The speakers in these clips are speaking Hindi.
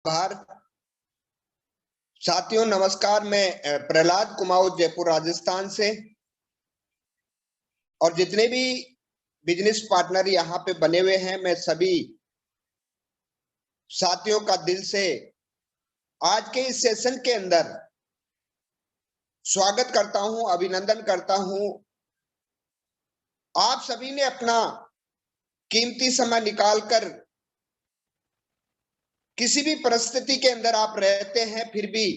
आभार। साथियों नमस्कार, मैं प्रहलाद कुमाऊं जयपुर राजस्थान से, और जितने भी बिजनेस पार्टनर यहाँ पे बने हुए हैं, मैं सभी साथियों का दिल से आज के इस सेशन के अंदर स्वागत करता हूं, अभिनंदन करता हूं। आप सभी ने अपना कीमती समय निकालकर, किसी भी परिस्थिति के अंदर आप रहते हैं फिर भी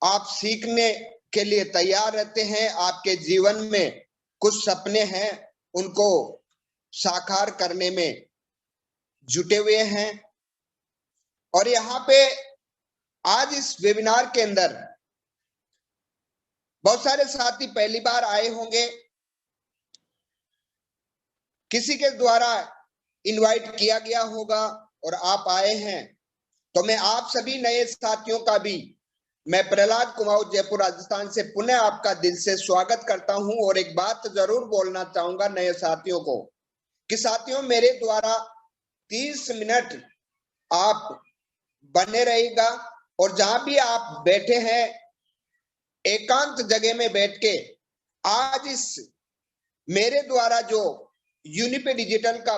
आप सीखने के लिए तैयार रहते हैं। आपके जीवन में कुछ सपने हैं, उनको साकार करने में जुटे हुए हैं। और यहाँ पे आज इस वेबिनार के अंदर बहुत सारे साथी पहली बार आए होंगे, किसी के द्वारा इनवाइट किया गया होगा और आप आए हैं। तो मैं आप सभी नए साथियों का भी, मैं प्रहलाद कुमाऊं जयपुर राजस्थान से पुनः आपका दिल से स्वागत करता हूं। और एक बात जरूर बोलना चाहूंगा नए साथियों को कि साथियों, मेरे द्वारा 30 मिनट आप बने रहेगा, और जहां भी आप बैठे हैं एकांत जगह में बैठ के आज इस मेरे द्वारा जो यूनिपे डिजिटल का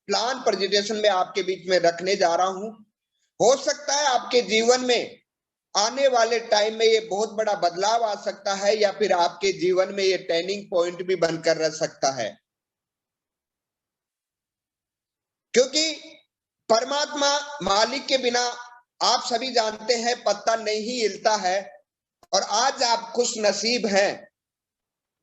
प्लान प्रेजेंटेशन में आपके बीच में रखने जा रहा हूं, हो सकता है आपके जीवन में आने वाले टाइम में ये बहुत बड़ा बदलाव आ सकता है, या फिर आपके जीवन में ये टर्निंग पॉइंट भी बनकर रह सकता है। क्योंकि परमात्मा मालिक के बिना आप सभी जानते हैं पत्ता नहीं हिलता है। और आज आप खुश नसीब हैं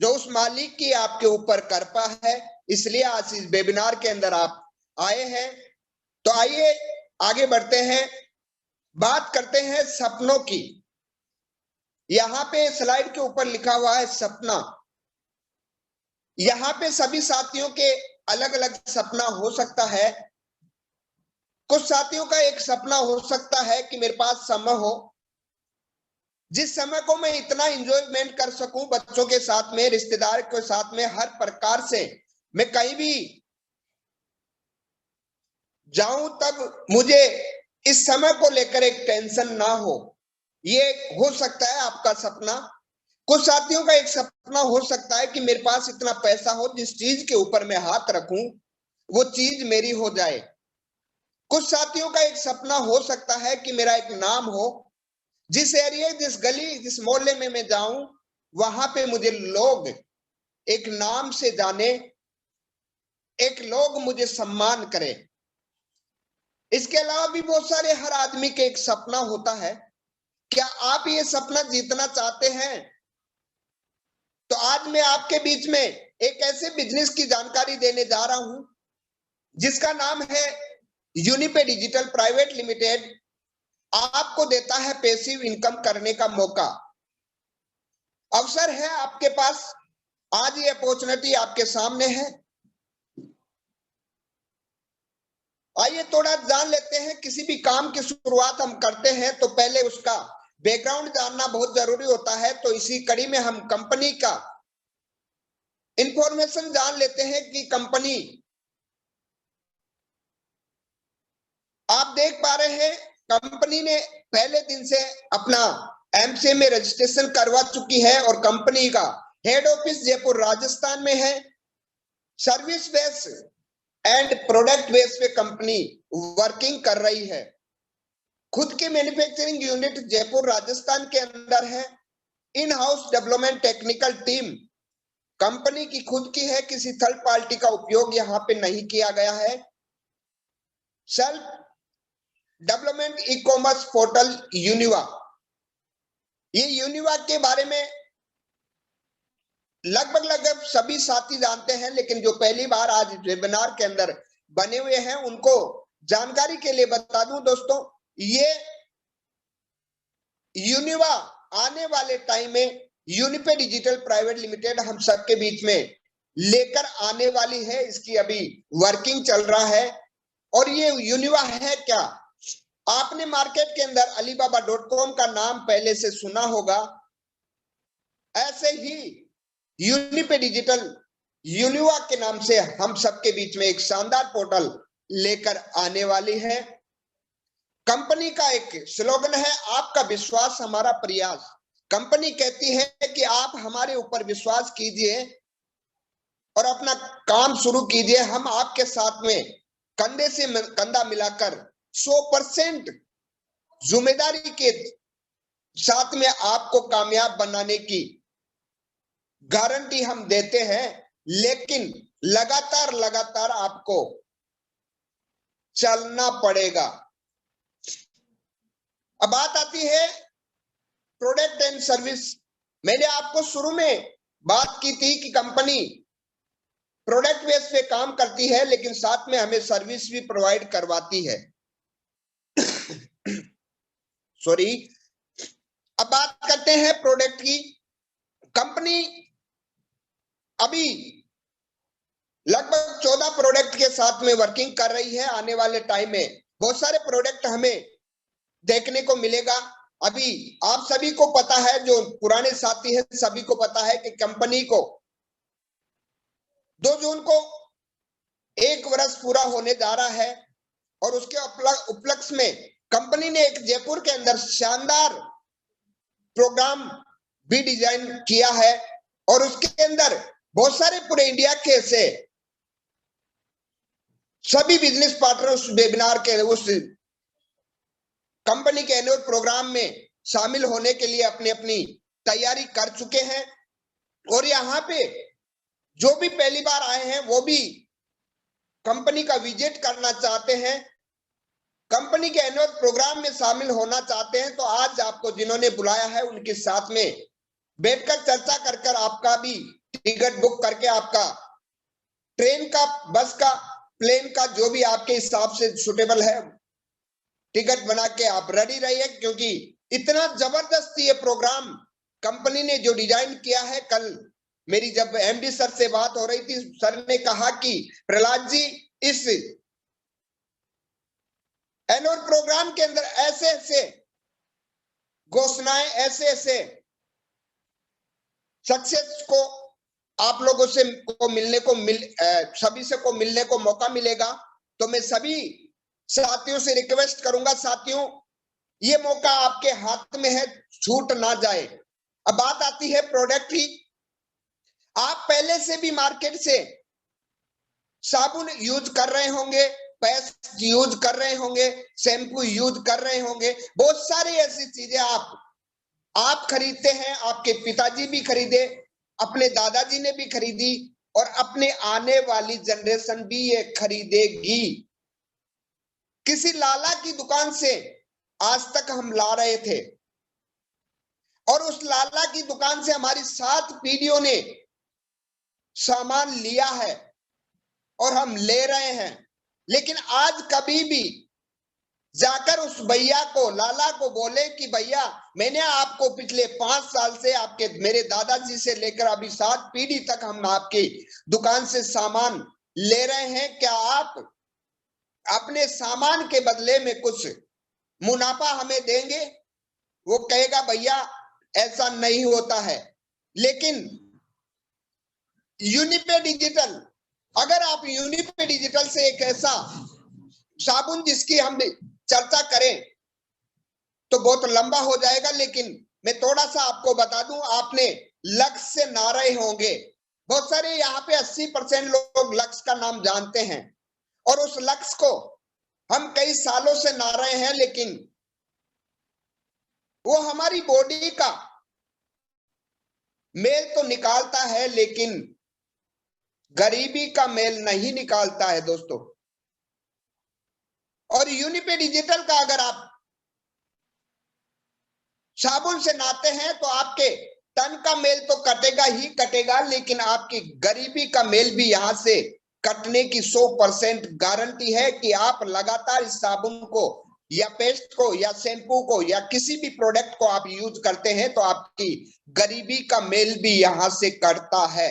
जो उस मालिक की आपके ऊपर कृपा है, इसलिए आज इस वेबिनार के अंदर आप आए हैं। तो आइए आगे बढ़ते हैं, बात करते हैं सपनों की। यहाँ पे स्लाइड के ऊपर लिखा हुआ है सपना। यहाँ पे सभी साथियों के अलग अलग सपना हो सकता है। कुछ साथियों का एक सपना हो सकता है कि मेरे पास समय हो, जिस समय को मैं इतना एंजॉयमेंट कर सकूं बच्चों के साथ में, रिश्तेदार के साथ में, हर प्रकार से मैं कहीं भी जाऊं तब मुझे इस समय को लेकर एक टेंशन ना हो। ये हो सकता है आपका सपना। कुछ साथियों का एक सपना हो सकता है कि मेरे पास इतना पैसा हो, जिस चीज के ऊपर मैं हाथ रखूं वो चीज मेरी हो जाए। कुछ साथियों का एक सपना हो सकता है कि मेरा एक नाम हो, जिस एरिया, जिस गली, जिस मोहल्ले में मैं जाऊं वहां पे मुझे लोग एक नाम से जाने, एक लोग मुझे सम्मान करें। इसके अलावा भी बहुत सारे हर आदमी के एक सपना होता है। क्या आप ये सपना जीतना चाहते हैं? तो आज मैं आपके बीच में एक ऐसे बिजनेस की जानकारी देने जा रहा हूं जिसका नाम है यूनिपे डिजिटल प्राइवेट लिमिटेड। आपको देता है पैसिव इनकम करने का मौका, अवसर है आपके पास। आज ये अपॉर्चुनिटी आपके सामने है। आइए थोड़ा जान लेते हैं। किसी भी काम की शुरुआत हम करते हैं तो पहले उसका बैकग्राउंड जानना बहुत जरूरी होता है। तो इसी कड़ी में हम कंपनी का इंफॉर्मेशन जान लेते हैं कि कंपनी, आप देख पा रहे हैं कंपनी ने पहले दिन से अपना एमसीए में रजिस्ट्रेशन करवा चुकी है, और कंपनी का हेड ऑफिस जयपुर राजस्थान में है। Service base and product base पे कंपनी वर्किंग कर रही है। खुद की मैन्युफैक्चरिंग यूनिट जयपुर राजस्थान के अंदर है। In house development technical team company की खुद की है, किसी थर्ड पार्टी का उपयोग यहाँ पे नहीं किया गया है। Self development e commerce portal Univa, ये यूनिवा के बारे में लगभग सभी साथी जानते हैं, लेकिन जो पहली बार आज वेबिनार के अंदर बने हुए हैं उनको जानकारी के लिए बता दूं दोस्तों, ये यूनिवा आने वाले टाइम में यूनिपे डिजिटल प्राइवेट लिमिटेड हम सबके बीच में लेकर आने वाली है। इसकी अभी वर्किंग चल रहा है। और ये यूनिवा है क्या? आपने मार्केट के अंदर alibaba.com का नाम पहले से सुना होगा। ऐसे ही यूनिपे डिजिटल यूनिवा के नाम से हम सबके बीच में एक शानदार पोर्टल लेकर आने वाली है। कंपनी का एक स्लोगन है, आपका विश्वास हमारा प्रयास। कंपनी कहती है कि आप हमारे ऊपर विश्वास कीजिए और अपना काम शुरू कीजिए, हम आपके साथ में कंधे से कंधा मिलाकर 100% जिम्मेदारी के साथ में आपको कामयाब बनाने की गारंटी हम देते हैं। लेकिन लगातार आपको चलना पड़ेगा। अब बात आती है प्रोडक्ट एंड सर्विस। मैंने आपको शुरू में बात की थी कि कंपनी प्रोडक्ट बेस पे काम करती है, लेकिन साथ में हमें सर्विस भी प्रोवाइड करवाती है। सॉरी। अब बात करते हैं प्रोडक्ट की। कंपनी अभी लगभग 14 प्रोडक्ट के साथ में वर्किंग कर रही है। आने वाले टाइम में बहुत सारे प्रोडक्ट हमें देखने को मिलेगा। अभी आप सभी को पता है, जो पुराने साथी हैं सभी को पता है कि कंपनी को 2 जून को 1 वर्ष पूरा होने जा रहा है और उसके उपलक्ष्य में कंपनी ने एक जयपुर के अंदर शानदार प्रोग्राम भी डिजाइन किया है और उसके अंदर बहुत सारे पूरे इंडिया के से सभी बिजनेस पार्टनर उस वेबिनार के उस कंपनी के एनुअल प्रोग्राम में शामिल होने के लिए अपनी अपनी तैयारी कर चुके हैं। और यहाँ पे जो भी पहली बार आए हैं वो भी कंपनी का विजिट करना चाहते हैं, कंपनी के एनुअल प्रोग्राम में शामिल होना चाहते हैं, तो आज आपको जिन्होंने बुलाया है उनके साथ में बैठकर चर्चा कर आपका भी टिकट बुक करके आपका ट्रेन का, बस का, प्लेन का, जो भी आपके हिसाब से सुटेबल है, टिकट बना के आप रेडी रहिए। क्योंकि इतना जबरदस्त ये प्रोग्राम कंपनी ने जो डिजाइन किया है। कल मेरी जब एमडी सर से बात हो रही थी, सर ने कहा कि प्रहलाद जी, इस एनुअल प्रोग्राम के अंदर ऐसे ऐसे घोषणाएं, ऐसे ऐसे सक्सेस को आप लोगों से को मिलने को सभी से को मिलने को मौका मिलेगा। तो मैं सभी साथियों से रिक्वेस्ट करूंगा, साथियों ये मौका आपके हाथ में है, छूट ना जाए। अब बात आती है प्रोडक्ट की। आप पहले से भी मार्केट से साबुन यूज कर रहे होंगे, पेस्ट यूज कर रहे होंगे, शैम्पू यूज कर रहे होंगे, बहुत सारी ऐसी चीजें आप खरीदते हैं, आपके पिताजी भी खरीदे, अपने दादाजी ने भी खरीदी और अपने आने वाली जनरेशन भी ये खरीदेगी। किसी लाला की दुकान से आज तक हम ला रहे थे और उस लाला की दुकान से हमारी 7 पीढ़ियों ने सामान लिया है और हम ले रहे हैं। लेकिन आज कभी भी जाकर उस भैया को, लाला को बोले कि भैया मैंने आपको पिछले 5 साल से आपके मेरे दादाजी से लेकर अभी 7 पीढ़ी तक हम आपकी दुकान से सामान ले रहे हैं, क्या आप अपने सामान के बदले में कुछ मुनाफा हमें देंगे? वो कहेगा भैया ऐसा नहीं होता है। लेकिन यूनिपे डिजिटल, अगर आप यूनिपे डिजिटल से एक ऐसा साबुन जिसकी हम चर्चा करें तो बहुत लंबा हो जाएगा, लेकिन मैं थोड़ा सा आपको बता दूं, आपने लक्स से ना रहे होंगे। बहुत सारे यहाँ पे 80% लोग लक्स का नाम जानते हैं और उस लक्स को हम कई सालों से ना रहे हैं, लेकिन वो हमारी बॉडी का मेल तो निकालता है लेकिन गरीबी का मेल नहीं निकालता है दोस्तों। और यूनिपे डिजिटल का अगर आप साबुन से नहाते हैं तो आपके तन का मेल तो कटेगा ही कटेगा, लेकिन आपकी गरीबी का मेल भी यहां से कटने की 100% गारंटी है कि आप लगातार इस साबुन को या पेस्ट को या शैम्पू को या किसी भी प्रोडक्ट को आप यूज करते हैं तो आपकी गरीबी का मेल भी यहां से कटता है।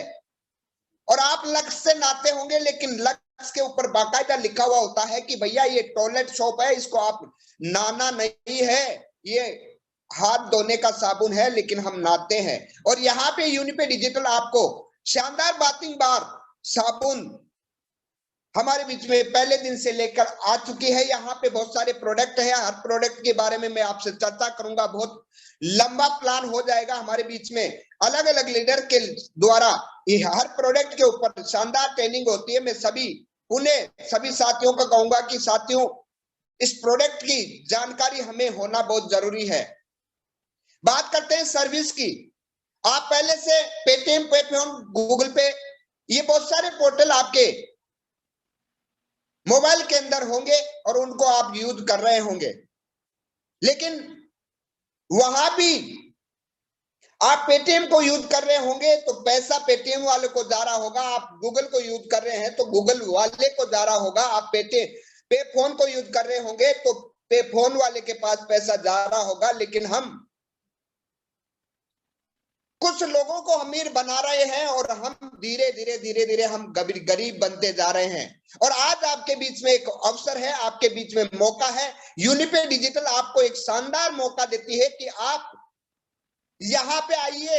और आप लक्स से नहाते होंगे, लेकिन लक्स के ऊपर बाकायदा लिखा हुआ होता है कि भैया ये टॉयलेट सोप है, इसको आप नहाना नहीं है, ये हाथ धोने का साबुन है, लेकिन हम नहाते हैं। और यहाँ पे यूनिपे डिजिटल आपको शानदार बाथिंग बार साबुन हमारे बीच में पहले दिन से लेकर आ चुकी है। यहाँ पे बहुत सारे प्रोडक्ट है, हर प्रोडक्ट के बारे में मैं आपसे चर्चा करूंगा। बहुत लंबा प्लान हो जाएगा हमारे बीच में, अलग अलग लीडर के द्वारा ये हर प्रोडक्ट के ऊपर शानदार ट्रेनिंग होती है। मैं सभी साथियों को कहूंगा कि साथियों, इस प्रोडक्ट की जानकारी हमें होना बहुत जरूरी है। बात करते हैं सर्विस की। आप पहले से पेटीएम, पेटीएम, गूगल पे, ये बहुत सारे पोर्टल आपके मोबाइल के अंदर होंगे और उनको आप यूज कर रहे होंगे, लेकिन वहां भी आप पेटीएम को यूज कर रहे होंगे तो पैसा पेटीएम वाले को जा रहा होगा। आप गूगल को यूज कर रहे हैं तो गूगल वाले को जा रहा होगा। आप पे फोन को यूज कर रहे होंगे तो पे फोन वाले के पास पैसा जा रहा होगा। लेकिन हम कुछ लोगों को अमीर बना रहे हैं और हम धीरे धीरे हम गरीब बनते जा रहे हैं। और आज आपके बीच में एक अवसर है, आपके बीच में मौका है। यूनिपे डिजिटल आपको एक शानदार मौका देती है कि आप यहां पे आइए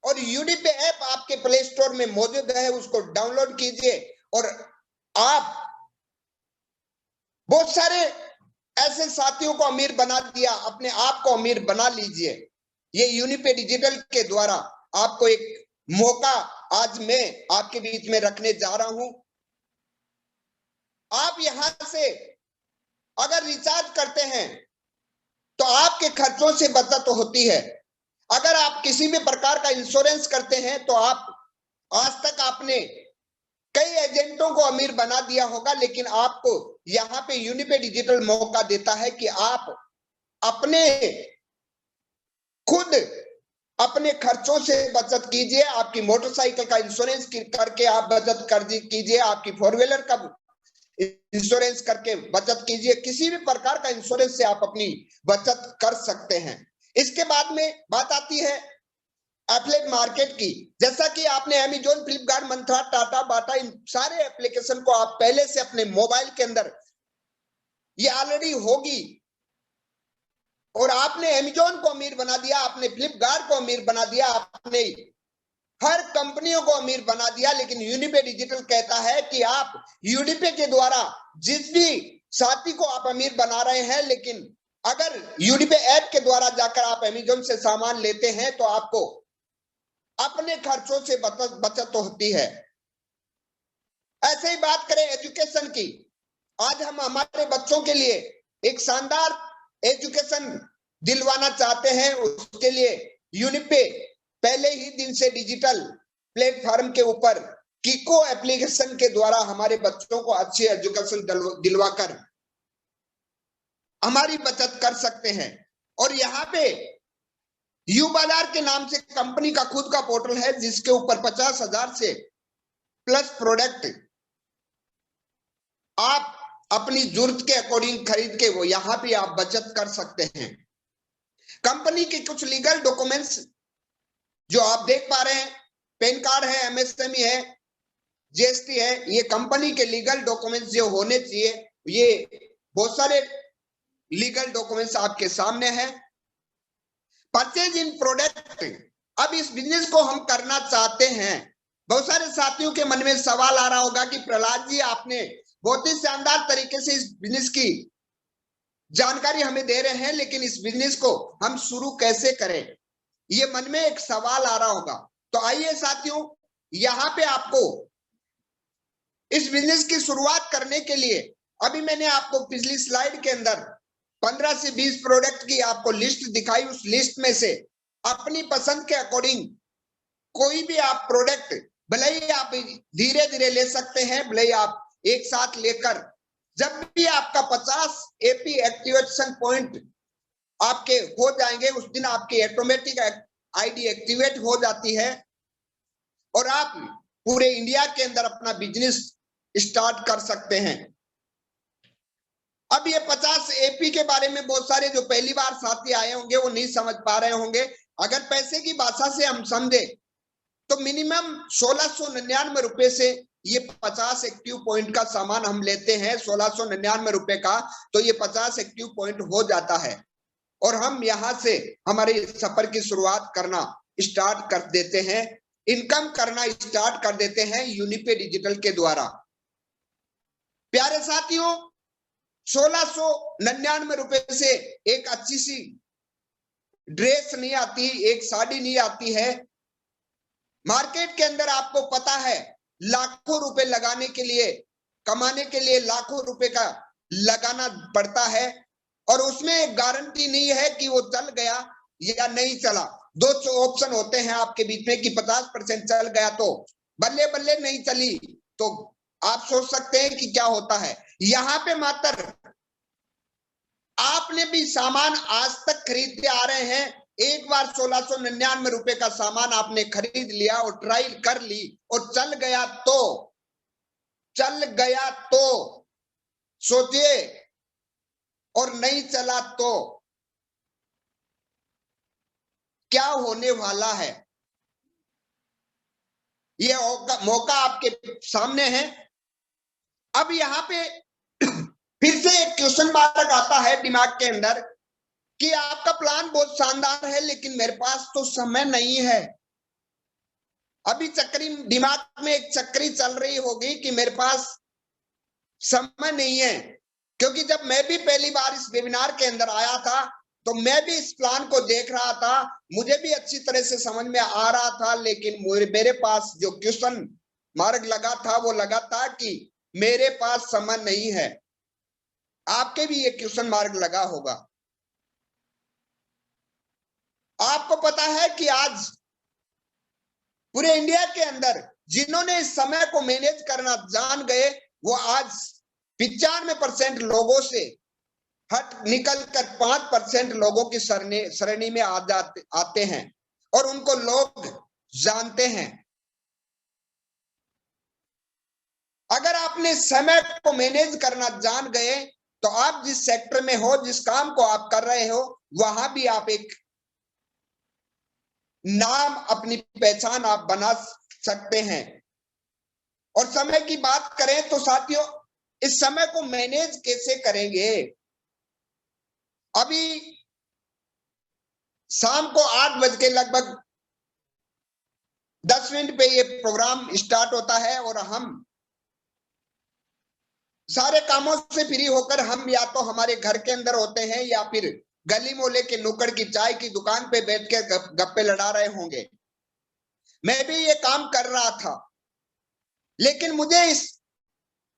और यूनिपे ऐप आपके प्ले स्टोर में मौजूद है, उसको डाउनलोड कीजिए और आप बहुत सारे ऐसे साथियों को अमीर बना दिया, अपने आप को अमीर बना लीजिए। ये यूनिपे डिजिटल के द्वारा आपको एक मौका आज मैं आपके बीच में रखने जा रहा हूं। आप यहां से अगर रिचार्ज करते हैं तो आपके खर्चों से बचत होती है। अगर आप किसी भी प्रकार का इंश्योरेंस करते हैं तो आप आज तक आपने कई एजेंटों को अमीर बना दिया होगा, लेकिन आपको यहां पे यूनिपे डिजिटल मौका देता है कि आप अपने खुद अपने खर्चों से बचत कीजिए। आपकी मोटरसाइकिल का इंश्योरेंस करके आप बचत कर कीजिए, आपकी फोर व्हीलर का इंश्योरेंस करके बचत कीजिए। किसी भी प्रकार का इंश्योरेंस से आप अपनी बचत कर सकते हैं। इसके बाद में बात आती है एफिलिएट मार्केट की। जैसा कि आपने अमेज़न, फ्लिपकार्ट, मंत्रा, टाटा, बाटा, इन सारे एप्लीकेशन को आप पहले से अपने मोबाइल के अंदर ये ऑलरेडी होगी और आपने अमेज़न को अमीर बना दिया, आपने फ्लिपकार्ट को अमीर बना दिया, आपने हर कंपनियों को अमीर बना दिया। लेकिन यूनिपे डिजिटल कहता है कि आप यूनिपे के द्वारा जिस भी साथी को आप अमीर बना रहे हैं, लेकिन अगर यूनिपे ऐप के द्वारा जाकर आप अमेज़न से सामान लेते हैं तो आपको अपने खर्चों से बचत होती है। ऐसे ही बात करें एजुकेशन की। आज हम हमारे बच्चों के लिए एक शानदार एजुकेशन दिलवाना चाहते हैं। उसके लिए यूनिपे पहले ही दिन से डिजिटल प्लेटफॉर्म के ऊपर किको एप्लीकेशन के द्वारा हमारे बच्चों को अच्छी एजुकेशन दिलवाकर हमारी बचत कर सकते हैं। और यहाँ पे यू बाजार के नाम से कंपनी का खुद का पोर्टल है, जिसके ऊपर 50,000 से प्लस प्रोडक्ट आप अपनी जरूरत के अकॉर्डिंग खरीद के वो यहां भी आप बचत कर सकते हैं। कंपनी के कुछ लीगल डॉक्यूमेंट्स जो आप देख पा रहे हैं, पैन कार्ड है, एमएसएमई है, जीएसटी है, ये कंपनी के लीगल डॉक्यूमेंट्स जो होने चाहिए। ये बहुत सारे लीगल डॉक्यूमेंट्स आपके सामने हैं। परचेज इन प्रोडक्ट, अब इस बिजनेस को हम करना चाहते हैं। बहुत सारे साथियों के मन में सवाल आ रहा होगा कि प्रहलाद जी, आपने बहुत ही शानदार तरीके से इस बिजनेस की जानकारी हमें दे रहे हैं, लेकिन इस बिजनेस को हम शुरू कैसे करें, ये मन में एक सवाल आ रहा होगा। तो आइए साथियों, यहाँ पे आपको इस बिजनेस की शुरुआत करने के लिए अभी मैंने आपको पिछली स्लाइड के अंदर 15 से 20 प्रोडक्ट की आपको लिस्ट दिखाई। उस लिस्ट में से अपनी पसंद के अकॉर्डिंग कोई भी आप प्रोडक्ट, भले ही आप धीरे धीरे ले सकते हैं, भले ही आप एक साथ लेकर, जब भी आपका 50 एपी एक्टिवेशन पॉइंट आपके हो जाएंगे, उस दिन आपकी ऑटोमेटिक आईडी एक्टिवेट हो जाती है और आप पूरे इंडिया के अंदर अपना बिजनेस स्टार्ट कर सकते हैं। अब ये 50 एपी के बारे में बहुत सारे जो पहली बार साथी आए होंगे वो नहीं समझ पा रहे होंगे। अगर पैसे की भाषा से हम समझे तो मिनिमम 1699 रुपए से ये 50 एक्टिव पॉइंट का सामान हम लेते हैं। 1699 रुपए का तो ये 50 एक्टिव पॉइंट हो जाता है और हम यहां से हमारे सफर की शुरुआत करना स्टार्ट कर देते हैं, इनकम करना स्टार्ट कर देते हैं यूनिपे डिजिटल के द्वारा। प्यारे साथियों, 1699 रुपए से एक अच्छी सी ड्रेस नहीं आती, एक साड़ी नहीं आती है। मार्केट के अंदर आपको पता है लाखों रुपए लगाने के लिए, कमाने के लिए लाखों रुपए का लगाना पड़ता है, और उसमें गारंटी नहीं है कि वो चल गया या नहीं चला। दो ऑप्शन होते हैं आपके बीच में कि 50% चल गया तो बल्ले बल्ले, नहीं चली तो आप सोच सकते हैं कि क्या होता है। यहाँ पे मात्र आपने भी सामान आज तक खरीदते आ रहे हैं, एक बार 1699 रुपए का सामान आपने खरीद लिया और ट्रायल कर ली और चल गया तो सोचिए, और नहीं चला तो क्या होने वाला है। ये मौका आपके सामने है। अब यहाँ पे फिर से एक क्वेश्चन मार्क आता है दिमाग के अंदर कि आपका प्लान बहुत शानदार है लेकिन मेरे पास तो समय नहीं है। अभी चक्री दिमाग में एक चक्री चल रही होगी कि मेरे पास समय नहीं है, क्योंकि जब मैं भी पहली बार इस वेबिनार के अंदर आया था तो मैं भी इस प्लान को देख रहा था, मुझे भी अच्छी तरह से समझ में आ रहा था, लेकिन मेरे पास जो क्वेश्चन मार्क लगा था वो लगा था कि मेरे पास समय नहीं है। आपके भी ये क्वेश्चन मार्क लगा होगा। आपको पता है कि आज पूरे इंडिया के अंदर जिन्होंने इस समय को मैनेज करना जान गए वो आज 95% लोगों से हट निकल कर 5% लोगों की श्रेणी में आते हैं और उनको लोग जानते हैं। अगर आपने समय को मैनेज करना जान गए तो आप जिस सेक्टर में हो, जिस काम को आप कर रहे हो, वहां भी आप एक नाम, अपनी पहचान आप बना सकते हैं। और समय की बात करें तो साथियों, इस समय को मैनेज कैसे करेंगे। अभी शाम को 8 बज के लगभग 10 मिनट पे ये प्रोग्राम स्टार्ट होता है और हम सारे कामों से फ्री होकर हम या तो हमारे घर के अंदर होते हैं या फिर गली मोहल्ले के नुक्कड़ की चाय की दुकान पे बैठ के गप्पे लड़ा रहे होंगे। मैं भी ये काम कर रहा था, लेकिन मुझे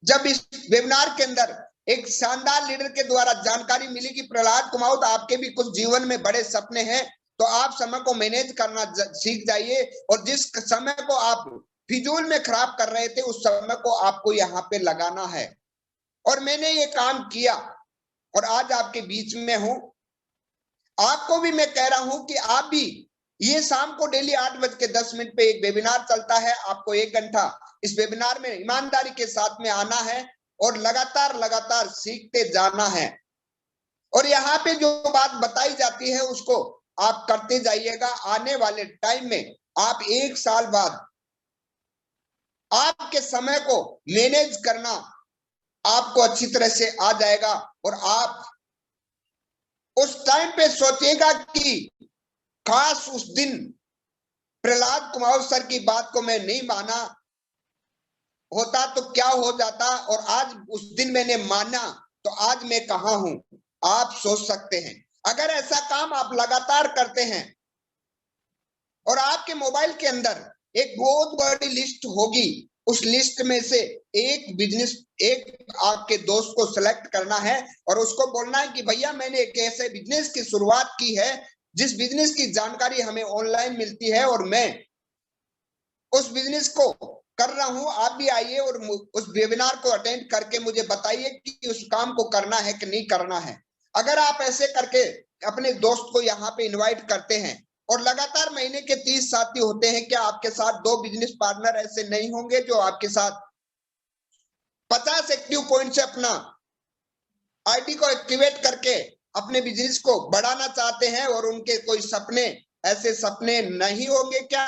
जब इस वेबिनार के अंदर एक शानदार लीडर के द्वारा जानकारी मिली कि प्रहलाद कुमाऊत, आपके भी कुछ जीवन में बड़े सपने हैं, तो आप समय को मैनेज करना सीख जाइए, और जिस समय को आप फिजूल में खराब कर रहे थे उस समय को आपको यहाँ पे लगाना है। और मैंने ये काम किया और आज आपके बीच में हूं। आपको भी मैं कह रहा हूं कि आप भी ये शाम को डेली 8:10 पे एक वेबिनार चलता है, आपको 1 घंटा इस वेबिनार में ईमानदारी के साथ में आना है और लगातार सीखते जाना है। और यहाँ पे जो बात बताई जाती है उसको आप करते जाइएगा। आने वाले टाइम में आप 1 साल बाद आपके समय को मैनेज करना आपको अच्छी तरह से आ जाएगा, और आप उस टाइम पे सोचिएगा कि काश उस दिन प्रहलाद कुमाऊत सर की बात को मैं नहीं माना होता तो क्या हो जाता, और आज उस दिन मैंने माना तो आज मैं कहां हूं। आप सोच सकते हैं। अगर ऐसा काम आप लगातार करते हैं और आपके मोबाइल के अंदर एक बहुत बड़ी लिस्ट होगी, उस लिस्ट में से एक आपके दोस्त को सिलेक्ट करना है और उसको बोलना है कि भैया मैंने एक ऐसे बिजनेस की शुरुआत की है जिस बिजनेस की जानकारी हमें ऑनलाइन मिलती है और मैं उस बिजनेस को कर रहा हूं, आप भी आइए और उस वेबिनार को अटेंड करके मुझे बताइए कि उस काम को करना है कि नहीं करना है। अगर आप ऐसे करके अपने दोस्त को यहाँ पे इनवाइट करते हैं और लगातार महीने के 30 साथी होते हैं, क्या आपके साथ 2 बिजनेस पार्टनर ऐसे नहीं होंगे जो आपके साथ 50 एक्टिव पॉइंट से अपना आईडी को एक्टिवेट करके अपने बिजनेस को बढ़ाना चाहते हैं, और उनके कोई सपने, ऐसे सपने नहीं होंगे क्या?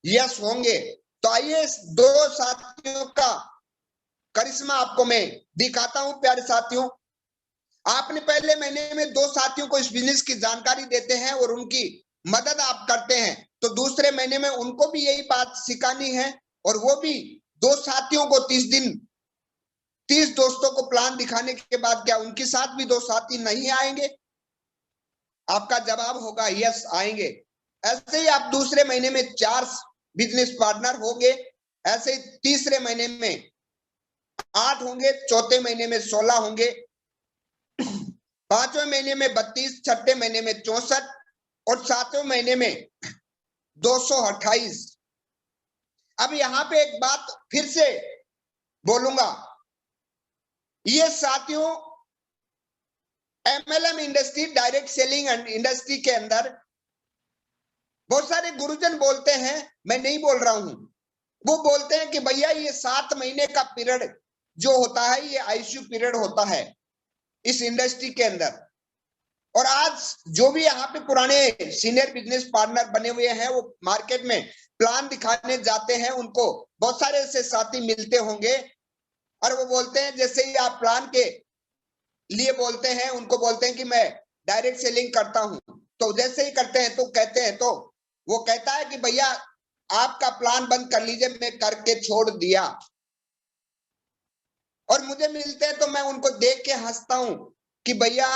यस होंगे। तो आइए 2 साथियों का करिश्मा आपको मैं दिखाता हूं। प्यारे साथियों, आपने पहले महीने में 2 साथियों को इस बिजनेस की जानकारी देते हैं और उनकी मदद आप करते हैं, तो दूसरे महीने में उनको भी यही बात सिखानी है और वो भी 2 साथियों को 30 दिन 30 दोस्तों को प्लान दिखाने के बाद क्या उनके साथ भी 2 साथी नहीं आएंगे? आपका जवाब होगा यस आएंगे। ऐसे ही आप दूसरे महीने में 4 बिजनेस पार्टनर होंगे, ऐसे ही तीसरे महीने में 8 होंगे, चौथे महीने में 16 होंगे, पांचवें महीने में 32, छठे महीने में 64 और सातवें महीने में 228। अब यहां पे एक बात फिर से बोलूंगा, ये साथियों MLM industry, direct selling industry के अंदर बहुत सारे गुरुजन बोलते हैं, मैं नहीं बोल रहा हूं, वो बोलते हैं कि भैया ये 7 महीने का पीरियड जो होता है ये आईसीयू पीरियड होता है इस इंडस्ट्री के अंदर। और आज जो भी यहाँ पे पुराने सीनियर बिजनेस पार्टनर बने हुए हैं वो मार्केट में प्लान दिखाने जाते हैं, उनको बहुत सारे ऐसे साथी मिलते होंगे और वो बोलते हैं, जैसे ही आप प्लान के लिए बोलते हैं, उनको बोलते हैं कि मैं डायरेक्ट सेलिंग करता हूं, तो जैसे ही करते हैं तो कहते हैं, तो वो कहता है कि भैया आपका प्लान बंद कर लीजिए, मैं करके छोड़ दिया। और मुझे मिलते हैं तो मैं उनको देख के हंसता हूं कि भैया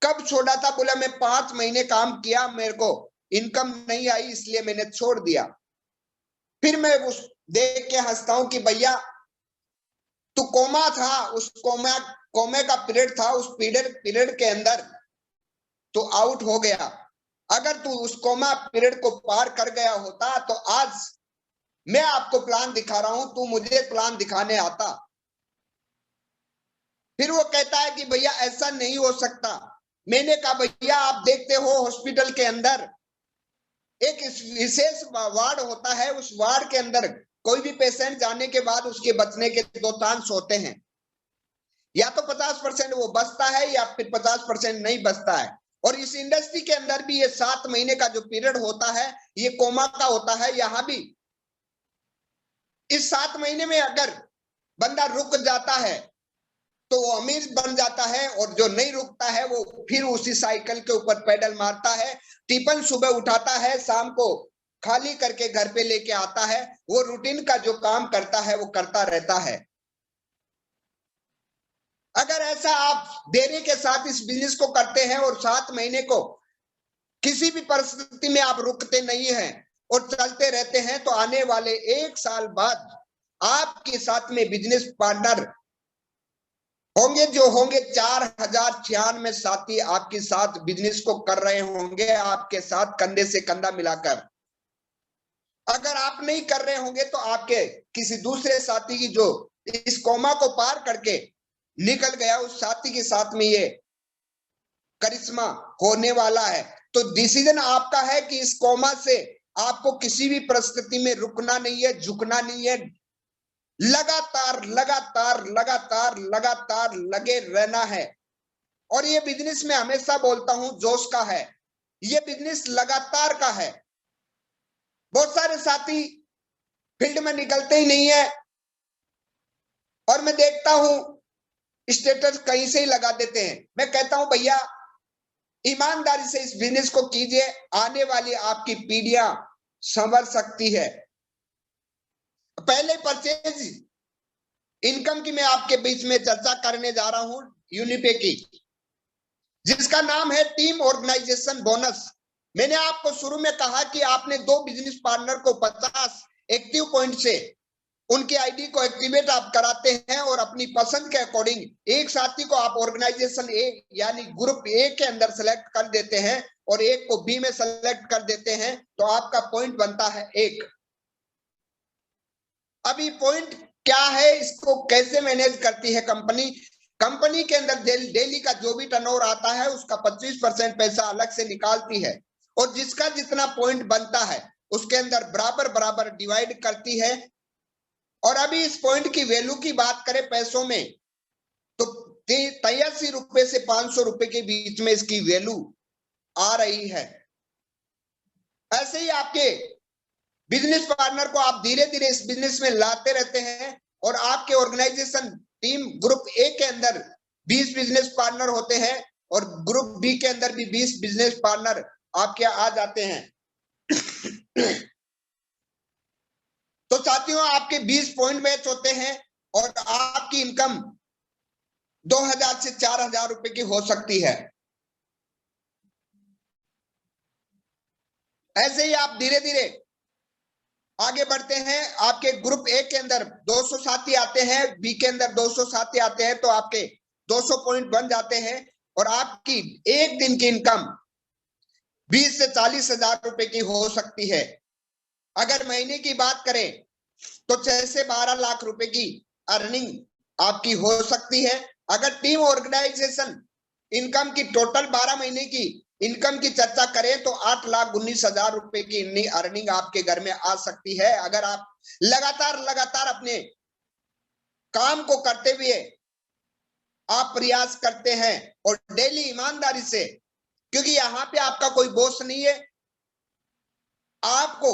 कब छोड़ा था? बोला मैं 5 महीने काम किया, मेरे को इनकम नहीं आई इसलिए मैंने छोड़ दिया। फिर मैं उस देख के हंसता हूं कि भैया तू कोमा था, उस कोमे का पीरियड था, उस पीरियड के अंदर तो आउट हो गया। अगर तू उस कोमा पीरियड को पार कर गया होता तो आज मैं आपको प्लान दिखा रहा हूं, तू मुझे प्लान दिखाने आता। फिर वो कहता है कि भैया ऐसा नहीं हो सकता। मैंने कहा भैया आप देखते हो हॉस्पिटल के अंदर एक विशेष वार्ड होता है, उस वार्ड के अंदर कोई भी पेशेंट जाने के बाद उसके बचने के 2 चांस होते हैं, या तो 50% वो बचता है या फिर 50% नहीं बचता है। और इस इंडस्ट्री के अंदर भी ये 7 महीने का जो पीरियड होता है ये कोमा का होता है। यहां भी इस 7 महीने में अगर बंदा रुक जाता है तो वो अमीर बन जाता है, और जो नहीं रुकता है वो फिर उसी साइकिल के ऊपर पेडल मारता है, टिफिन सुबह उठाता है, शाम को खाली करके घर पे लेके आता है, वो रूटीन का जो काम करता है वो करता रहता है। अगर ऐसा आप देरी के साथ इस बिजनेस को करते हैं और 7 महीने को किसी भी परिस्थिति में आप रुकते नहीं हैं और चलते रहते हैं, तो आने वाले 1 साल बाद आपके साथ में बिजनेस पार्टनर होंगे जो होंगे 4096 साथी आपके साथ बिजनेस को कर रहे होंगे, आपके साथ कंधे से कंधा मिलाकर। अगर आप नहीं कर रहे होंगे तो आपके किसी दूसरे साथी की जो इस कोमा को पार करके निकल गया, उस साथी के साथ में ये करिश्मा होने वाला है। तो डिसीजन आपका है कि इस कोमा से आपको किसी भी परिस्थिति में रुकना नहीं है, झुकना नहीं है, लगातार लगातार लगातार लगातार लगे रहना है। और ये बिजनेस में हमेशा बोलता हूं जोश का है, ये बिजनेस लगातार का है। बहुत सारे साथी फील्ड में निकलते ही नहीं है, और मैं देखता हूं स्टेटस कहीं से ही लगा देते हैं। मैं कहता हूं भैया ईमानदारी से इस बिजनेस को कीजिए, आने वाली आपकी पीढ़ियां संवर सकती है। पहले परचेज इनकम की मैं आपके बीच में चर्चा करने जा रहा हूं यूनिपे की, जिसका नाम है टीम ऑर्गेनाइजेशन बोनस। मैंने आपको शुरू में कहा कि आपने 2 बिजनेस पार्टनर को 50 एक्टिव पॉइंट से उनके आईडी को एक्टिवेट आप कराते हैं, और अपनी पसंद के अकॉर्डिंग एक साथी को आप ऑर्गेनाइजेशन ए यानी ग्रुप ए के अंदर सेलेक्ट कर देते हैं और एक को बी में सेलेक्ट कर देते हैं, तो आपका पॉइंट बनता है 1। अभी पॉइंट क्या है, इसको कैसे मैनेज करती है कंपनी? कंपनी के अंदर डेली का जो भी टर्नओवर आता है उसका 25% पैसा अलग से निकालती है, और जिसका जितना पॉइंट बनता है उसके अंदर बराबर बराबर डिवाइड करती है। और अभी इस पॉइंट की वैल्यू की बात करें पैसों में, तो 83 रुपए से 500 रुपए के बीच में इसकी वैल्यू आ रही है। ऐसे ही आपके बिजनेस पार्टनर को आप धीरे धीरे इस बिजनेस में लाते रहते हैं, और आपके ऑर्गेनाइजेशन टीम ग्रुप ए के अंदर 20 बिजनेस पार्टनर होते हैं, और ग्रुप बी के अंदर भी 20 बिजनेस पार्टनर आपके आ जाते हैं। तो साथियों आपके 20 पॉइंट मैच होते हैं, और आपकी इनकम 2000 से 4000 रुपए की हो सकती है। ऐसे ही आप धीरे धीरे आगे बढ़ते हैं। आपके ग्रुप ए के अंदर 200 साथी आते हैं, बी के अंदर 200 साथी आते हैं, तो आपके 200 पॉइंट बन जाते हैं और आपकी एक दिन की इनकम 20 से 40 हजार रुपए की हो सकती है। अगर महीने की बात करें तो 6 से 12 लाख रुपए की अर्निंग आपकी हो सकती है। अगर टीम ऑर्गेनाइजेशन इनकम की टोटल 12 महीने की इनकम की चर्चा करें तो 8,19,000 रुपए की अर्निंग आपके घर में आ सकती है। अगर आप लगातार अपने काम को करते हुए आप प्रयास करते हैं और डेली ईमानदारी से, क्योंकि यहां पे आपका कोई बॉस नहीं है, आपको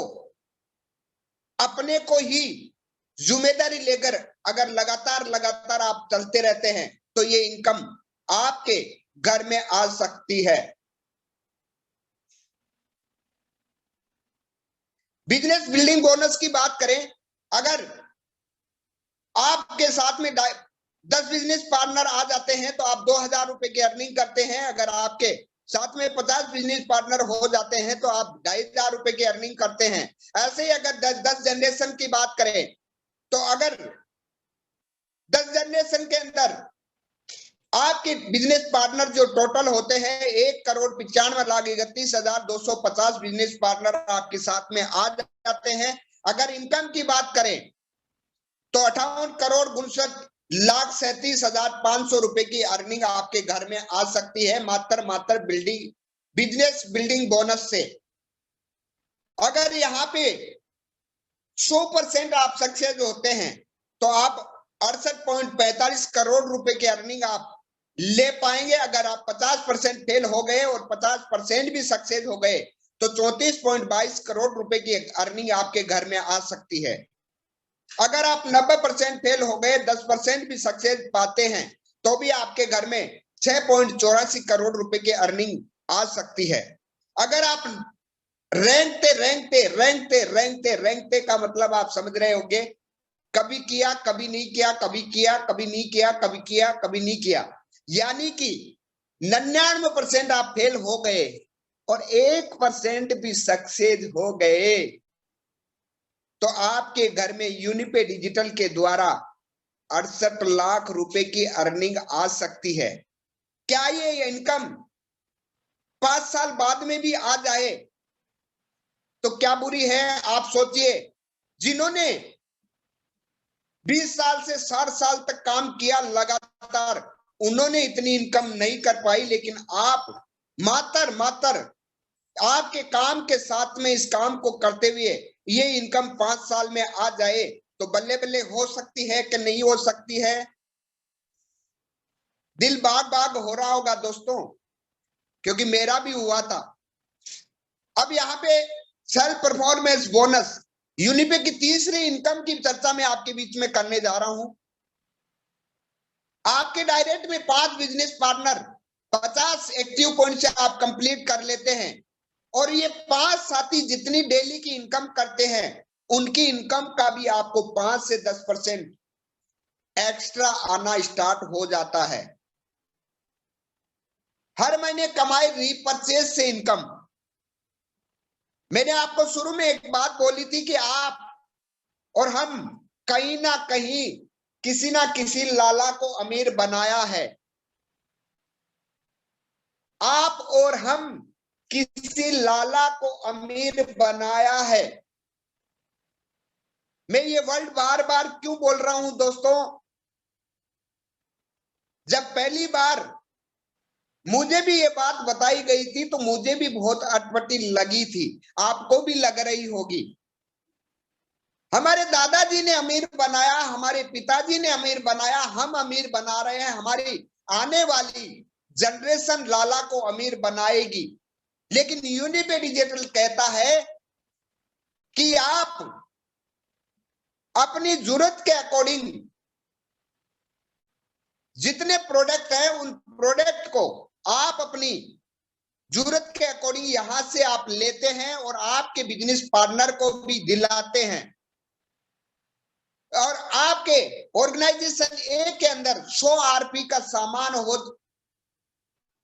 अपने को ही जिम्मेदारी लेकर अगर लगातार आप चलते रहते हैं तो ये इनकम आपके घर में आ सकती है। बिजनेस बिल्डिंग बोनस की बात करें, अगर आपके साथ में 10 बिजनेस पार्टनर आ जाते हैं तो आप 2000 रुपए की अर्निंग करते हैं। अगर आपके साथ में 50 बिजनेस पार्टनर हो जाते हैं तो आप 2500 रुपए की अर्निंग करते हैं। ऐसे ही अगर 10 जनरेशन की बात करें तो अगर 10 जनरेशन के अंदर आपके बिजनेस पार्टनर जो टोटल होते हैं 1,95,31,250 बिजनेस पार्टनर आपके साथ में आ जाते हैं। अगर इनकम की बात करें तो 58,67,37,500 रुपए की अर्निंग आपके घर में आ सकती है मात्र बिजनेस बिल्डिंग बोनस से। अगर यहाँ पे 100% आप सक्सेस होते हैं तो आप 68.45 करोड़ रुपए की अर्निंग आप ले पाएंगे। अगर आप 50% फेल हो गए और 50% भी सक्सेस हो गए तो 34.22 करोड़ रुपए की अर्निंग आपके घर में आ सकती है। अगर आप 90% फेल हो गए, 10% भी सक्सेस पाते हैं तो भी आपके घर में 6.84 करोड़ रुपए की अर्निंग आ सकती है। अगर आप रेंगते का मतलब आप समझ रहे होंगे, कभी किया कभी नहीं किया, कभी किया कभी नहीं किया, कभी किया कभी नहीं किया, यानी कि 99% आप फेल हो गए और 1% भी सक्सेस हो गए तो आपके घर में यूनिपे डिजिटल के द्वारा 68 लाख रुपए की अर्निंग आ सकती है। क्या ये इनकम 5 साल बाद में भी आ जाए तो क्या बुरी है? आप सोचिए, जिन्होंने 20 साल से 60 साल तक काम किया लगातार, उन्होंने इतनी इनकम नहीं कर पाई, लेकिन आप मात्र आपके काम के साथ में इस काम को करते हुए ये इनकम 5 साल में आ जाए तो बल्ले बल्ले हो सकती है कि नहीं हो सकती है? दिल बाग बाग हो रहा होगा दोस्तों, क्योंकि मेरा भी हुआ था। अब यहाँ पे सेल्फ परफॉर्मेंस बोनस यूनिपे की तीसरी इनकम की चर्चा मैं आपके बीच में करने जा रहा हूं। आपके डायरेक्ट में 5 बिजनेस पार्टनर 50 एक्टिव पॉइंट से आप कंप्लीट कर लेते हैं और ये 5 साथी जितनी डेली की इनकम करते हैं उनकी इनकम का भी आपको 5 से 10% एक्स्ट्रा आना स्टार्ट हो जाता है। हर महीने कमाई रीपरचेज से इनकम। मैंने आपको शुरू में एक बात बोली थी कि आप और हम कहीं ना कहीं किसी ना किसी लाला को अमीर बनाया है। आप और हम किसी लाला को अमीर बनाया है। मैं ये वर्ड बार बार क्यों बोल रहा हूं दोस्तों? जब पहली बार मुझे भी ये बात बताई गई थी तो मुझे भी बहुत अटपटी लगी थी, आपको भी लग रही होगी। हमारे दादाजी ने अमीर बनाया, हमारे पिताजी ने अमीर बनाया, हम अमीर बना रहे हैं, हमारी आने वाली जनरेशन लाला को अमीर बनाएगी। लेकिन यूनिपे डिजिटल कहता है कि आप अपनी जरूरत के अकॉर्डिंग जितने प्रोडक्ट हैं उन प्रोडक्ट को आप अपनी जरूरत के अकॉर्डिंग यहां से आप लेते हैं और आपके बिजनेस पार्टनर को भी दिलाते हैं। और आपके ऑर्गेनाइजेशन ए के अंदर 100 आरपी का सामान हो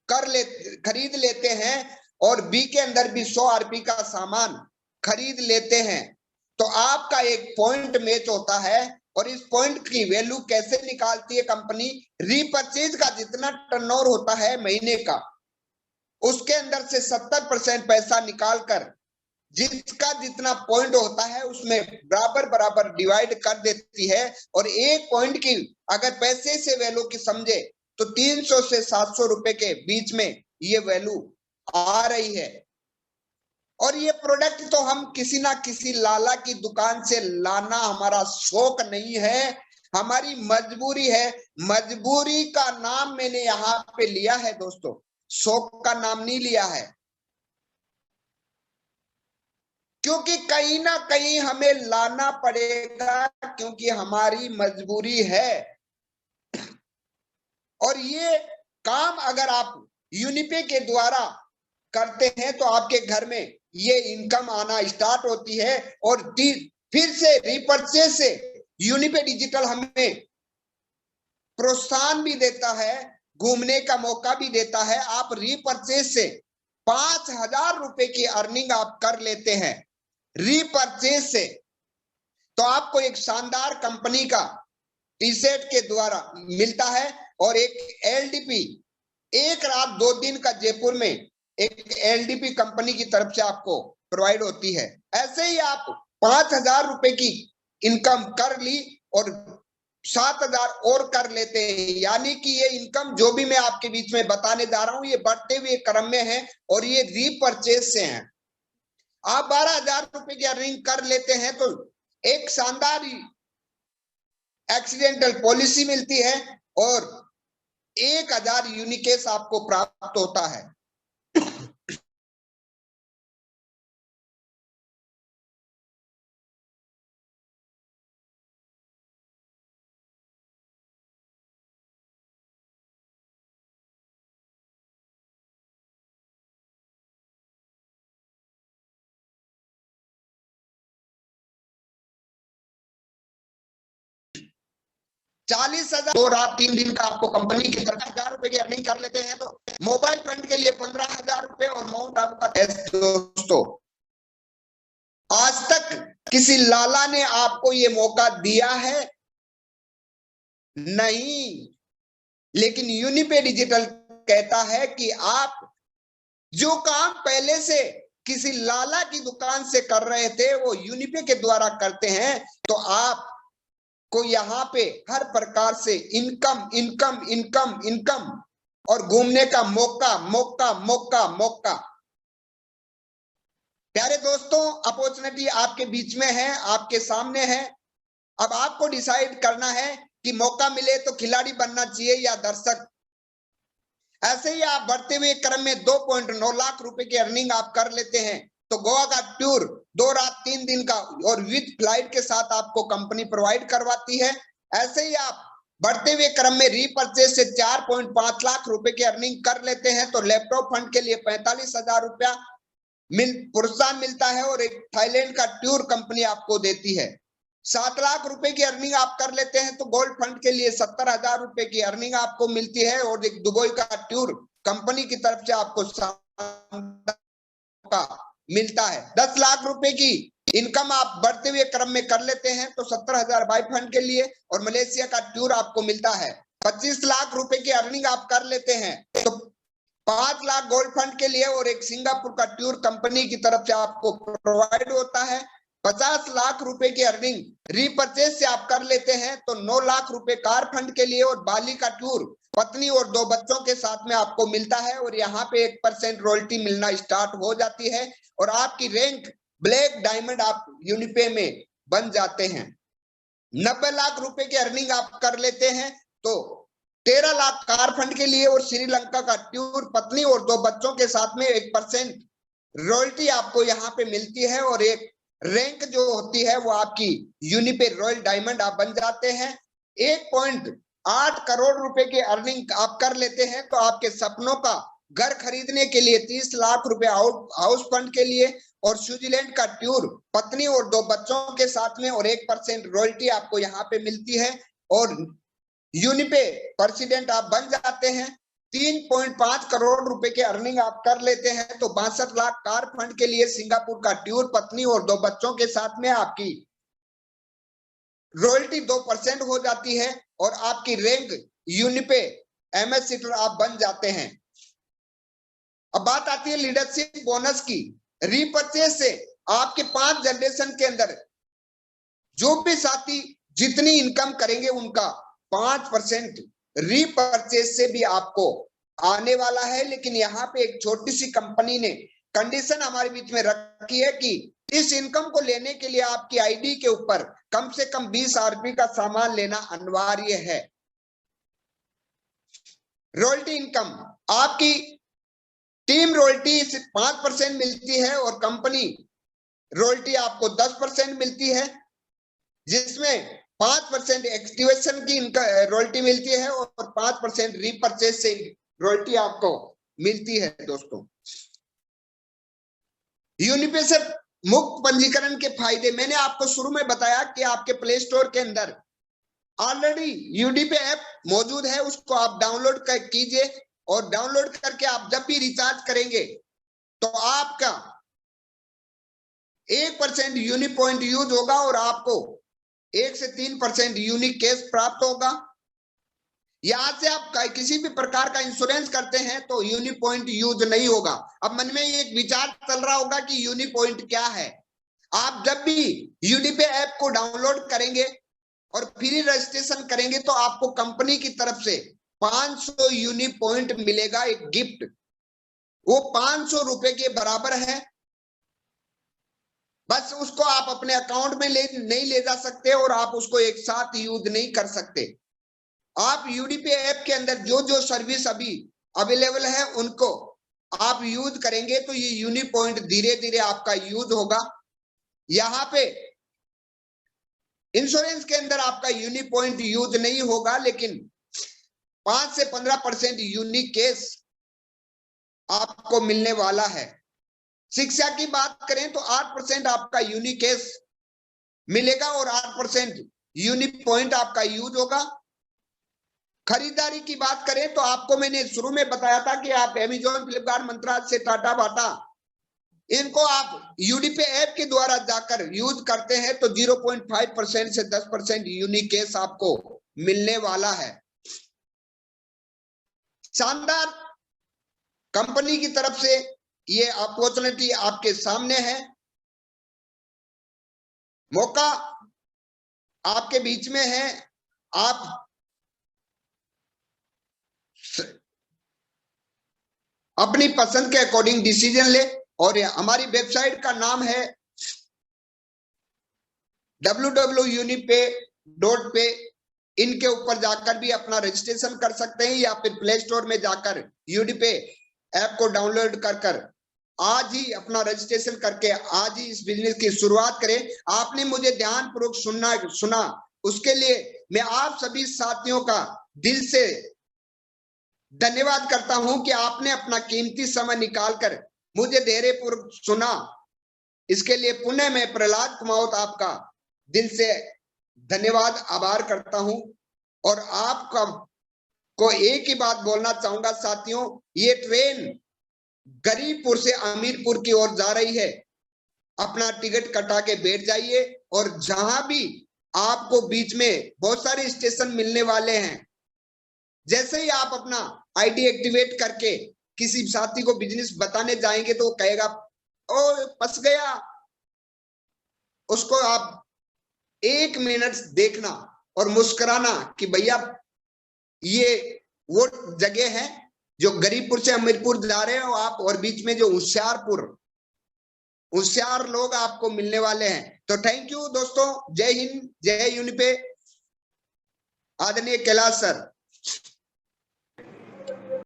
खरीद लेते हैं और बी के अंदर भी 100 आरपी का सामान खरीद लेते हैं, तो आपका एक पॉइंट मैच होता है। और इस पॉइंट की वैल्यू कैसे निकालती है कंपनी? रीपरचेज का जितना टर्नओवर होता है महीने का, उसके अंदर से 70% पैसा निकालकर जिसका जितना पॉइंट होता है उसमें बराबर बराबर डिवाइड कर देती है। और एक पॉइंट की अगर पैसे से वैल्यू की समझे तो 300 से 700 रुपए के बीच में ये वैल्यू आ रही है। और ये प्रोडक्ट तो हम किसी ना किसी लाला की दुकान से लाना हमारा शौक नहीं है, हमारी मजबूरी है। मजबूरी का नाम मैंने यहाँ पे लिया है दोस्तों, शौक का नाम नहीं लिया है, क्योंकि कहीं ना कहीं हमें लाना पड़ेगा, क्योंकि हमारी मजबूरी है। और ये काम अगर आप यूनिपे के द्वारा करते हैं तो आपके घर में ये इनकम आना स्टार्ट होती है। और फिर से रीपरचेज से यूनिपे डिजिटल हमें प्रोत्साहन भी देता है, घूमने का मौका भी देता है। आप रीपरचेज से 5,000 रुपए की अर्निंग आप कर लेते हैं रीपरचेज से, तो आपको एक शानदार कंपनी का टी शर्ट के द्वारा मिलता है और एक एलडीपी, एक रात 2 दिन का जयपुर में एक एलडीपी कंपनी की तरफ से आपको प्रोवाइड होती है। ऐसे ही आप 5,000 रुपए की इनकम कर ली और 7,000 और कर लेते हैं, यानी कि ये इनकम जो भी मैं आपके बीच में बताने जा रहा हूं ये बढ़ते हुए क्रम में है और ये रीपरचेज से है। आप 12,000 रुपए की अर्निंग कर लेते हैं तो एक शानदार एक्सीडेंटल पॉलिसी मिलती है और 1,000 यूनिकेस आपको प्राप्त होता है। ₹40,000 2 रात 3 दिन का आपको कंपनी की तरफ 1,000 रुपए की अर्निंग कर लेते हैं तो मोबाइल फ्रंट के लिए 15,000 रुपए और माउंट आबू का दोस्तों, आज तक किसी लाला ने आपको ये मौका दिया है? नहीं, लेकिन यूनिपे डिजिटल कहता है कि आप जो काम पहले से किसी लाला की दुकान से कर रहे थे वो यूनिपे के द्वारा करते हैं, तो आप को यहाँ पे हर प्रकार से इनकम इनकम इनकम इनकम और घूमने का मौका मौका मौका मौका। प्यारे दोस्तों, अपॉर्चुनिटी आपके बीच में है, आपके सामने है। अब आपको डिसाइड करना है कि मौका मिले तो खिलाड़ी बनना चाहिए या दर्शक। ऐसे ही आप बढ़ते हुए क्रम में 2.9 लाख रुपए की अर्निंग आप कर लेते हैं तो गोवा का टूर 2 रात 3 दिन का और विद फ्लाइट के साथ आपको कंपनी प्रोवाइड करवाती है। ऐसे ही आप बढ़ते हुए क्रम में रीपरचेज से 4.5 लाख रुपए की अर्निंग कर लेते हैं तो लैपटॉप फंड के लिए 45,000 रुपया प्रोत्साहन मिलता है और एक थाईलैंड का टूर कंपनी आपको देती है। 7 लाख रुपए की अर्निंग आप कर लेते हैं तो गोल्ड फंड के लिए 70,000 रुपए की अर्निंग आपको मिलती है और एक दुबई का टूर कंपनी की तरफ से आपको मिलता है। 10 लाख रुपए की इनकम आप बढ़ते हुए क्रम में कर लेते हैं तो 70,000 बाई फंड के लिए और मलेशिया का टूर आपको मिलता है। 25 लाख रुपए की अर्निंग आप कर लेते हैं तो 5 लाख गोल्ड फंड के लिए और एक सिंगापुर का टूर कंपनी की तरफ से आपको प्रोवाइड होता है। 50 लाख रुपए की अर्निंग रीपरचेज से आप कर लेते हैं तो 9 लाख रुपए कार फंड के लिए और बाली का टूर पत्नी और 2 बच्चों के साथ में आपको मिलता है और यहाँ पे 1% रॉयल्टी मिलना स्टार्ट हो जाती है और आपकी रैंक ब्लैक डायमंड आप यूनिपे में बन जाते हैं। 90 लाख रुपए की अर्निंग आप कर लेते हैं तो 13 लाख कार फंड के लिए और श्रीलंका का टूर पत्नी और 2 बच्चों के साथ में 1% रॉयल्टी आपको यहाँ पे मिलती है और एक रैंक जो होती है वो आपकी यूनिपे रॉयल डायमंड आप बन जाते हैं। 1.8 करोड़ रुपए की अर्निंग आप कर लेते हैं तो आपके सपनों का घर खरीदने के लिए 30 लाख रुपए हाउस फंड के लिए और स्विट्जरलैंड का टूर पत्नी और 2 बच्चों के साथ में, और 1% रॉयल्टी आपको यहाँ पे मिलती है। और यूनिपे प्रेसिडेंट आप बन जाते हैं, 3.5 करोड़ रुपए के अर्निंग आप कर लेते हैं, तो 62 लाख कार फंड के लिए सिंगापुर का टूर पत्नी और 2 बच्चों के साथ में आपकी रॉयल्टी 2% हो जाती है, और आपकी रैंक यूनिपे MS सीटर आप बन जाते हैं। अब बात आती है लीडरशिप बोनस की। रीपर्चेज से आपके 5 जनरेशन के अंदर जो भी साथी जितनी इनकम करेंगे उनका 5% रीपर्चेज से भी आपको आने वाला है। लेकिन यहाँ पे एक छोटी सी कंपनी ने कंडीशन हमारे बीच में रखी है कि इस इनकम को लेने के लिए आपकी आईडी के ऊपर कम से कम 20 RP का सामान लेना अनिवार्य है। रॉयल्टी इनकम आपकी टीम रॉयल्टी 5% मिलती है और कंपनी रॉयल्टी आपको 10% मिलती है, जिसमें 5% एक्टिवेशन की रॉयल्टी मिलती है और 5% रीपर्चेज से रॉयल्टी आपको मिलती है। दोस्तों, यूनिपे से मुक्त पंजीकरण के फायदे मैंने आपको शुरू में बताया कि आपके प्ले स्टोर के अंदर ऑलरेडी यूनिपे ऐप मौजूद है, उसको आप डाउनलोड कीजिए, और डाउनलोड करके आप जब भी रिचार्ज करेंगे तो आपका 1% यूनिक पॉइंट यूज होगा और आपको 1 से 3% यूनिक कैश प्राप्त होगा। यहां से आप किसी भी प्रकार का इंश्योरेंस करते हैं तो यूनिक पॉइंट यूज नहीं होगा। अब मन में एक विचार चल रहा होगा कि यूनिक पॉइंट क्या है। आप जब भी यूनिपे ऐप को डाउनलोड करेंगे और फ्री रजिस्ट्रेशन करेंगे तो आपको कंपनी की तरफ से 500 यूनिक पॉइंट मिलेगा, एक गिफ्ट। वो 500 रुपए के बराबर है। बस उसको आप अपने अकाउंट में नहीं ले जा सकते और आप उसको एक साथ यूज नहीं कर सकते। आप यूनिपे ऐप के अंदर जो जो सर्विस अभी अवेलेबल है उनको आप यूज करेंगे तो ये यूनिक पॉइंट धीरे धीरे आपका यूज होगा। यहाँ पे इंश्योरेंस के अंदर आपका यूनिक पॉइंट यूज नहीं होगा, लेकिन 5 से 15% यूनिक कैश आपको मिलने वाला है। शिक्षा की बात करें तो 8% आपका यूनिक कैश मिलेगा और 8% यूनिक पॉइंट आपका यूज होगा। खरीदारी की बात करें तो आपको मैंने शुरू में बताया था कि आप Amazon, फ्लिपकार्ट, मंत्रा से टाटा, बाटा, इनको आप यूनिपे ऐप के द्वारा जाकर यूज करते हैं तो 0.5% से 10% यूनिक कैश आपको मिलने वाला है। शानदार कंपनी की तरफ से ये अपॉर्चुनिटी आपके सामने है। मौका आपके बीच में है। आप अपनी पसंद के अकॉर्डिंग डिसीजन ले, और हमारी वेबसाइट का नाम है www.unipe.pe। इनके ऊपर जाकर भी अपना रजिस्ट्रेशन कर सकते हैं या फिर प्ले स्टोर में जाकर यूनिपे ऐप को डाउनलोड कर आज ही अपना रजिस्ट्रेशन करके आज ही इस बिजनेस की शुरुआत करें। आपने मुझे ध्यानपूर्वक सुना उसके लिए मैं आप सभी साथियों का दिल से धन्यवाद करता हूं कि आपने अपना कीमती समय निकालकर मुझे धैर्यपूर्वक सुना। इसके लिए पुनः मैं प्रहलाद कुमावत आपका दिल से धन्यवाद आभार करता हूं। और आपका को एक ही बात बोलना चाहूंगा साथियों, ये ट्रेन गरीबपुर से अमीरपुर की ओर जा रही है। अपना टिकट कटा के बैठ जाइए, और जहां भी आपको बीच में बहुत सारे स्टेशन मिलने वाले हैं, जैसे ही आप अपना आईडी एक्टिवेट करके किसी साथी को बिजनेस बताने जाएंगे तो वो कहेगा ओ फंस गया। उसको आप 1 मिनट देखना और मुस्कुराना कि भैया ये वो जगह है जो गरीबपुर से अमीरपुर जा रहे हो आप, और बीच में जो होशियार लोग आपको मिलने वाले हैं। तो थैंक यू दोस्तों, जय हिंद, जय यूनिपे, आदरणीय कैलाश सर।